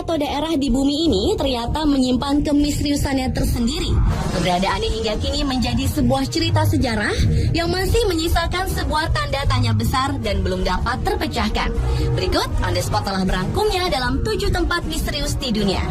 atau daerah di bumi ini ternyata menyimpan kemisteriusannya tersendiri. Keberadaannya hingga kini menjadi sebuah cerita sejarah yang masih menyisakan sebuah tanda tanya besar dan belum dapat terpecahkan. Berikut On The Spot telah merangkumnya dalam 7 tempat misterius di dunia.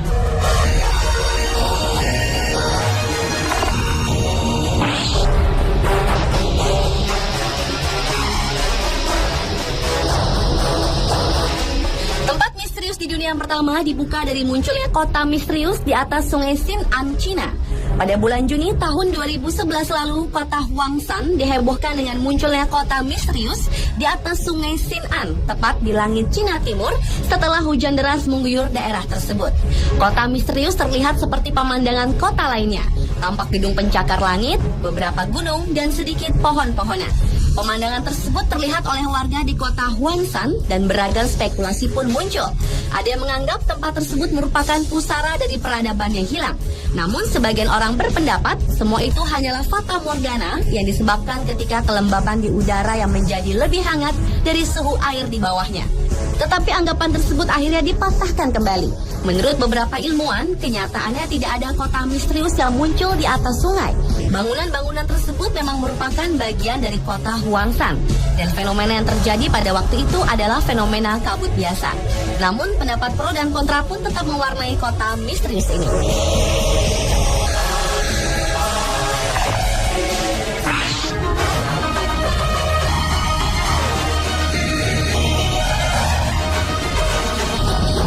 Tempat misterius di dunia yang pertama dibuka dari munculnya kota misterius di atas sungai Xin'an, Cina. Pada bulan Juni tahun 2011 lalu, kota Huangshan dihebohkan dengan munculnya kota misterius di atas sungai Xin'an, tepat di langit Cina Timur setelah hujan deras mengguyur daerah tersebut. Kota misterius terlihat seperti pemandangan kota lainnya. Tampak gedung pencakar langit, beberapa gunung, dan sedikit pohon-pohonan. Pemandangan tersebut terlihat oleh warga di kota Huangshan dan beragam spekulasi pun muncul. Ada yang menganggap tempat tersebut merupakan pusara dari peradaban yang hilang. Namun sebagian orang berpendapat semua itu hanyalah fata morgana yang disebabkan ketika kelembaban di udara yang menjadi lebih hangat dari suhu air di bawahnya. Tetapi anggapan tersebut akhirnya dipatahkan kembali. Menurut beberapa ilmuwan, kenyataannya tidak ada kota misterius yang muncul di atas sungai. Bangunan-bangunan tersebut memang merupakan bagian dari kota Huangshan. Dan fenomena yang terjadi pada waktu itu adalah fenomena kabut biasa. Namun pendapat pro dan kontra pun tetap mewarnai kota misterius ini.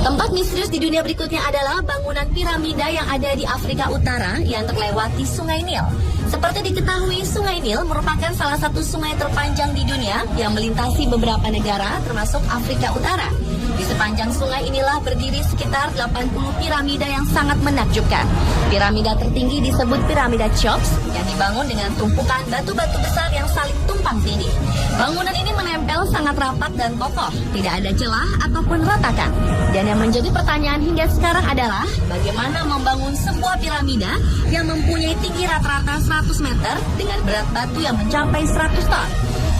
Tempat misterius di dunia berikutnya adalah bangunan piramida yang ada di Afrika Utara yang terlewati Sungai Nil. Seperti diketahui, Sungai Nil merupakan salah satu sungai terpanjang di dunia yang melintasi beberapa negara termasuk Afrika Utara. Di sepanjang sungai inilah berdiri sekitar 80 piramida yang sangat menakjubkan. Piramida tertinggi disebut piramida Cheops yang dibangun dengan tumpukan batu-batu besar yang saling tumpang tindih. Bangunan ini menempel sangat rapat dan kokoh, tidak ada celah ataupun retakan. Dan yang menjadi pertanyaan hingga sekarang adalah bagaimana membangun sebuah piramida yang mempunyai tinggi rata-rata 100 meter dengan berat batu yang mencapai 100 ton.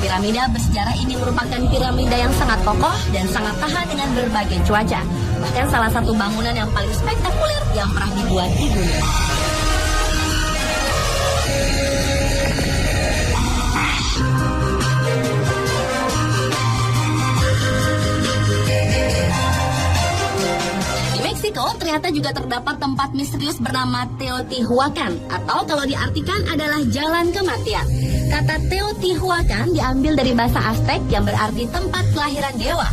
Piramida bersejarah ini merupakan piramida yang sangat kokoh dan sangat tahan dengan berbagai cuaca. Bahkan salah satu bangunan yang paling spektakuler yang pernah dibuat di dunia. Di Meksiko ternyata juga terdapat tempat misterius bernama Teotihuacan, atau kalau diartikan adalah jalan kematian. Kata Teotihuacan diambil dari bahasa Aztec yang berarti tempat kelahiran dewa.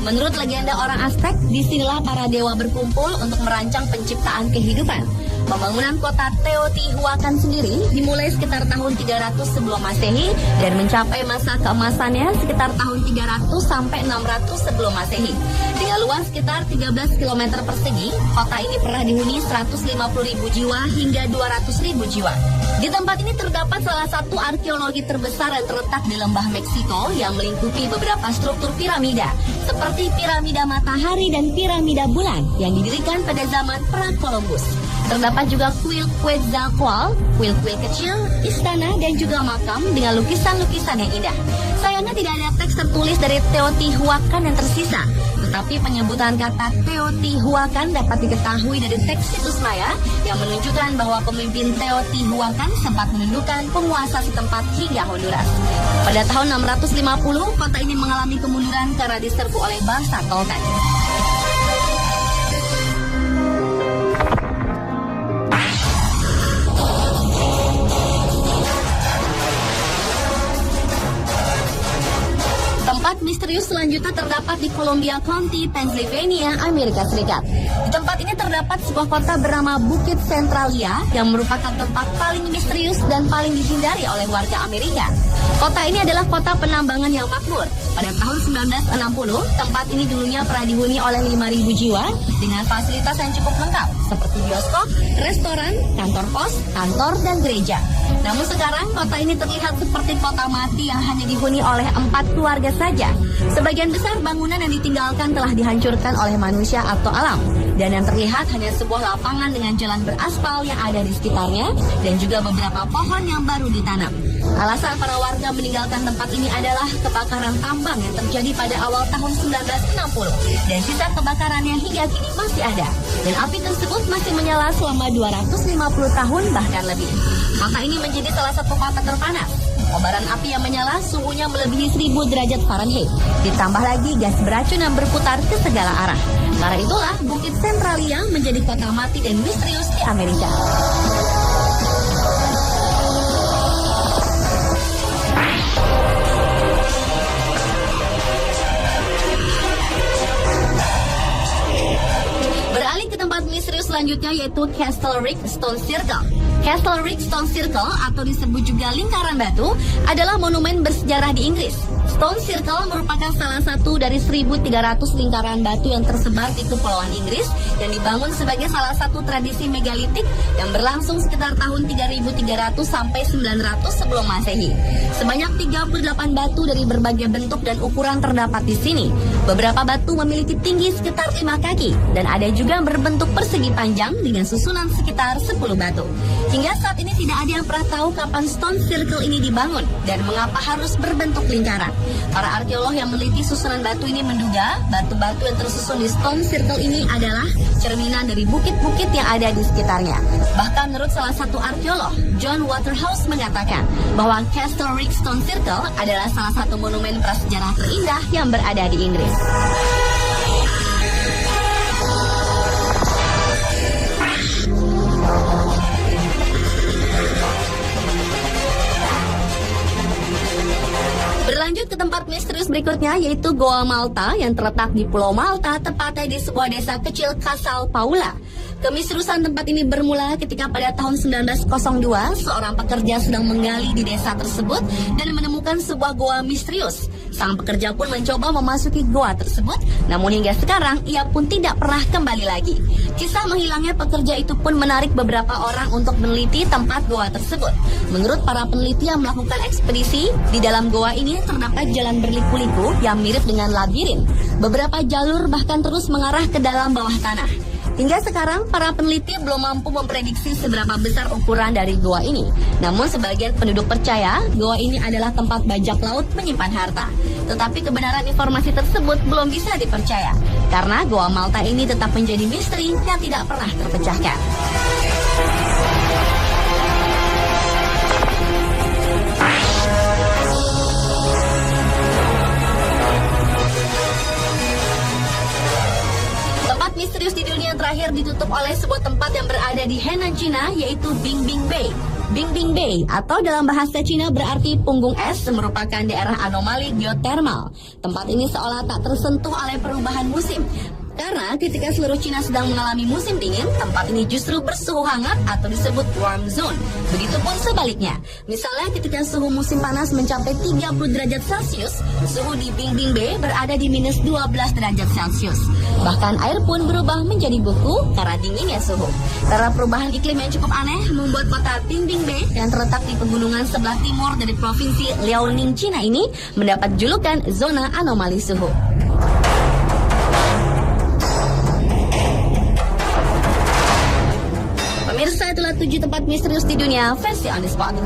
Menurut legenda orang Aztec, disinilah para dewa berkumpul untuk merancang penciptaan kehidupan. Pembangunan kota Teotihuacan sendiri dimulai sekitar tahun 300 sebelum Masehi dan mencapai masa keemasannya sekitar tahun 300 sampai 600 sebelum Masehi. Dengan luas sekitar 13 km persegi, kota ini pernah dihuni 150.000 jiwa hingga 200.000 jiwa. Di tempat ini terdapat salah satu arkeologi terbesar yang terletak di lembah Meksiko yang melingkupi beberapa struktur piramida, seperti piramida matahari dan piramida bulan yang didirikan pada zaman pra Columbus. Terdapat juga kuil Quetzalcoatl, kuil-kuil kecil, istana, dan juga makam dengan lukisan-lukisan yang indah. Sayangnya tidak ada teks tertulis dari Teotihuacan yang tersisa. Tetapi penyebutan kata Teotihuacan dapat diketahui dari teks situs Maya yang menunjukkan bahwa pemimpin Teotihuacan sempat menundukkan penguasa setempat hingga Honduras. Pada tahun 650, kota ini mengalami kemunduran karena diserbu oleh bangsa Toltec. Tempat misterius selanjutnya terdapat di Columbia County, Pennsylvania, Amerika Serikat. Di tempat ini terdapat sebuah kota bernama Bukit Centralia yang merupakan tempat paling misterius dan paling dihindari oleh warga Amerika. Kota ini adalah kota penambangan yang makmur. Pada tahun 1960, tempat ini dulunya pernah dihuni oleh 5.000 jiwa dengan fasilitas yang cukup lengkap seperti bioskop, restoran, kantor pos, kantor, dan gereja. Namun sekarang kota ini terlihat seperti kota mati yang hanya dihuni oleh 4 keluarga saja. Sebagian besar bangunan yang ditinggalkan telah dihancurkan oleh manusia atau alam. Dan yang terlihat hanya sebuah lapangan dengan jalan beraspal yang ada di sekitarnya dan juga beberapa pohon yang baru ditanam. Alasan para warga meninggalkan tempat ini adalah kebakaran tambang yang terjadi pada awal tahun 1960 dan sisa kebakaran yang hingga kini masih ada. Dan api tersebut masih menyala selama 250 tahun bahkan lebih. Kota ini menjadi salah satu kota terpanas. Kobaran api yang menyala suhunya melebihi 1000 derajat Fahrenheit. Ditambah lagi gas beracun yang berputar ke segala arah. Karena itulah Bukit Centralia menjadi kota mati dan misterius di Amerika. Beralih ke tempat misterius selanjutnya yaitu Castle Rick Stone Circle. Castle Rick Stone Circle atau disebut juga lingkaran batu adalah monumen bersejarah di Inggris. Stone Circle merupakan salah satu dari 1.300 lingkaran batu yang tersebar di Kepulauan Inggris dan dibangun sebagai salah satu tradisi megalitik yang berlangsung sekitar tahun 3.300 sampai 900 sebelum Masehi. Sebanyak 38 batu dari berbagai bentuk dan ukuran terdapat di sini. Beberapa batu memiliki tinggi sekitar 5 kaki dan ada juga yang berbentuk persegi panjang dengan susunan sekitar 10 batu. Hingga saat ini tidak ada yang pernah tahu kapan Stone Circle ini dibangun dan mengapa harus berbentuk lingkaran. Para arkeolog yang meneliti susunan batu ini menduga batu-batu yang tersusun di Stone Circle ini adalah cerminan dari bukit-bukit yang ada di sekitarnya. Bahkan menurut salah satu arkeolog, John Waterhouse mengatakan bahwa Castle Rick Stone Circle adalah salah satu monumen prasejarah terindah yang berada di Inggris. Berlanjut ke tempat misterius berikutnya yaitu Goa Malta yang terletak di Pulau Malta, tepatnya di sebuah desa kecil Casal Paula. Kemisteriusan tempat ini bermula ketika pada tahun 1902 seorang pekerja sedang menggali di desa tersebut dan menemukan sebuah goa misterius. Sang pekerja pun mencoba memasuki goa tersebut, namun hingga sekarang ia pun tidak pernah kembali lagi. Kisah menghilangnya pekerja itu pun menarik beberapa orang untuk meneliti tempat goa tersebut. Menurut para peneliti yang melakukan ekspedisi, di dalam goa ini terdapat jalan berliku-liku yang mirip dengan labirin. Beberapa jalur bahkan terus mengarah ke dalam bawah tanah. Hingga sekarang, para peneliti belum mampu memprediksi seberapa besar ukuran dari goa ini. Namun sebagian penduduk percaya goa ini adalah tempat bajak laut menyimpan harta. Tetapi kebenaran informasi tersebut belum bisa dipercaya, karena goa Malta ini tetap menjadi misteri yang tidak pernah terpecahkan. Misterius di dunia yang terakhir ditutup oleh sebuah tempat yang berada di Henan, Cina, yaitu Bingbing Bay. Bingbing Bay atau dalam bahasa Cina berarti punggung es merupakan daerah anomali geotermal. Tempat ini seolah tak tersentuh oleh perubahan musim. Karena ketika seluruh Cina sedang mengalami musim dingin, tempat ini justru bersuhu hangat atau disebut warm zone. Begitupun sebaliknya. Misalnya ketika suhu musim panas mencapai 30 derajat Celcius, suhu di Bingbing Bay berada di minus 12 derajat Celcius. Bahkan air pun berubah menjadi beku karena dinginnya suhu. Karena perubahan iklim yang cukup aneh membuat kota Bingbing Bay yang terletak di pegunungan sebelah timur dari provinsi Liaoning, Cina ini mendapat julukan zona anomali suhu. Pemirsa, itulah 7 tempat misterius di dunia versi on the spot.